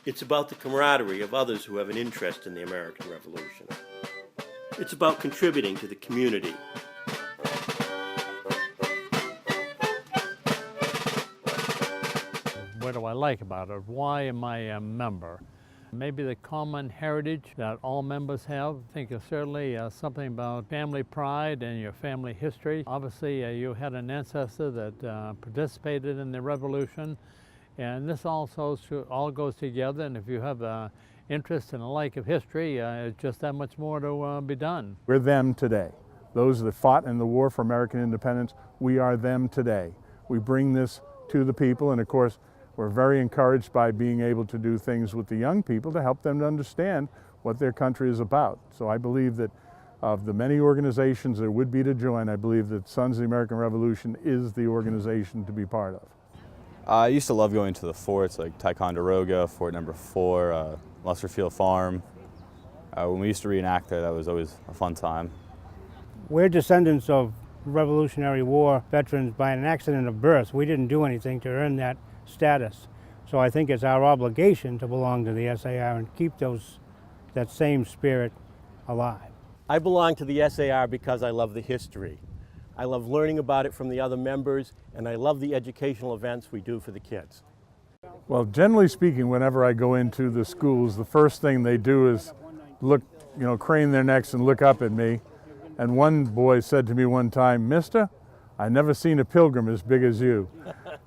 It's about the camaraderie of others who have an interest in the American Revolution. It's about contributing to the community. What do I like about it? Why am I a member? Maybe the common heritage that all members have. I think it's certainly something about family pride and your family history. Obviously, you had an ancestor that participated in the revolution, and this also all goes together. And if you have an interest and a like of history, it's just that much more to be done. We're them today. Those that fought in the war for American independence, we are them today. We bring this to the people, and of course, we're very encouraged by being able to do things with the young people to help them to understand what their country is about. So I believe that of the many organizations there would be to join, I believe that Sons of the American Revolution is the organization to be part of. I used to love going to the forts like Ticonderoga, Fort No. 4, Lesterfield Farm. When we used to reenact there, that was always a fun time. We're descendants of Revolutionary War veterans by an accident of birth. We didn't do anything to earn that status. So I think it's our obligation to belong to the SAR and keep that same spirit alive. I belong to the SAR because I love the history. I love learning about it from the other members, and I love the educational events we do for the kids. Well, generally speaking, whenever I go into the schools, the first thing they do is look, crane their necks and look up at me. And one boy said to me one time, "Mister, I never seen a pilgrim as big as you."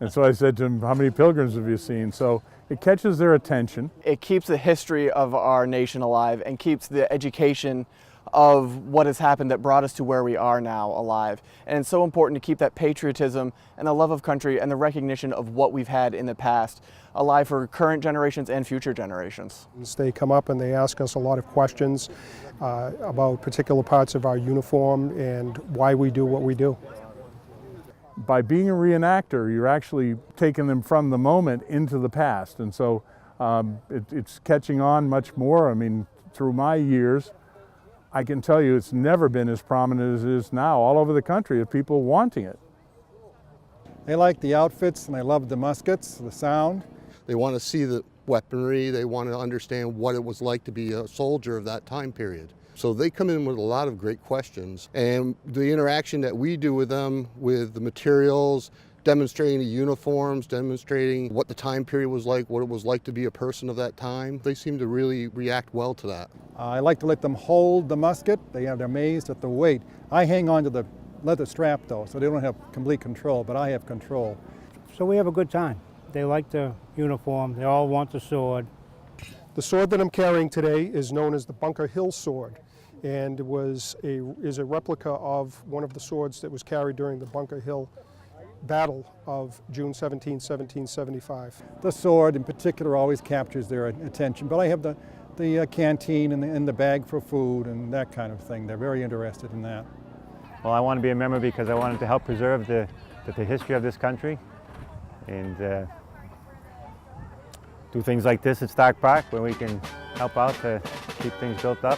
And so I said to him, "How many pilgrims have you seen?" So it catches their attention. It keeps the history of our nation alive and keeps the education of what has happened that brought us to where we are now alive. And it's so important to keep that patriotism and the love of country and the recognition of what we've had in the past alive for current generations and future generations. They come up and they ask us a lot of questions about particular parts of our uniform and why we do what we do. By being a reenactor, you're actually taking them from the moment into the past. And so it's catching on much more. I mean, through my years, I can tell you it's never been as prominent as it is now all over the country of people wanting it. They like the outfits and they love the muskets, the sound. They want to see the weaponry. They want to understand what it was like to be a soldier of that time period. So they come in with a lot of great questions, and the interaction that we do with them with the materials, demonstrating the uniforms, demonstrating what the time period was like, what it was like to be a person of that time, they seem to really react well to that. I like to let them hold the musket. They're amazed at the weight. I hang on to the leather strap though, so they don't have complete control, but I have control. So we have a good time. They like the uniform. They all want the sword. The sword that I'm carrying today is known as the Bunker Hill sword, and is a replica of one of the swords that was carried during the Bunker Hill Battle of June 17, 1775. The sword in particular always captures their attention, but I have the canteen and the bag for food and that kind of thing. They're very interested in that. Well, I want to be a member because I wanted to help preserve the history of this country and do things like this at Stark Park where we can help out to keep things built up.